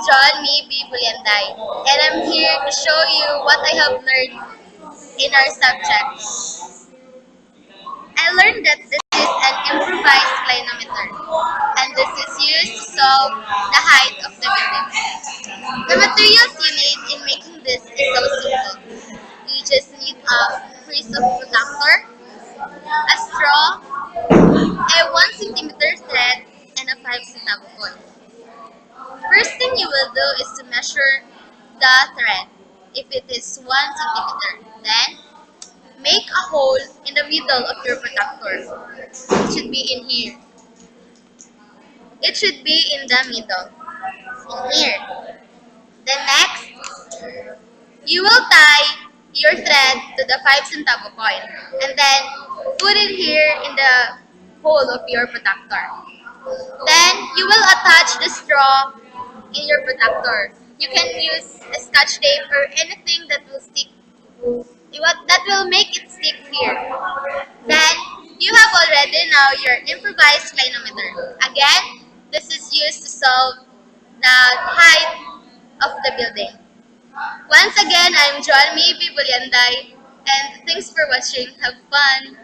John Me B. Bulyanday, and I'm here to show you what I have learned in our subject. I learned that this is an improvised clinometer, and this is used to solve the height of the building. The materials you need in making this is so simple. You just need a piece of conductor, a straw, a 1 centimeter thread, and a 5 centavo coin. First thing you will do is to measure the thread. If it is 1 centimeter, then make a hole in the middle of your protector. It should be in here. It should be in the middle. In here. Then next, you will tie your thread to the 5 centavo coin and then put it here in the hole of your protector. Then you will attach the straw in your protector. You can use a scotch tape or anything that will stick that will make it stick here. Then you have already now your improvised clinometer. Again, this is used to solve the height of the building. Once again, I'm Joan Me B. Bulyanday, and thanks for watching. Have fun!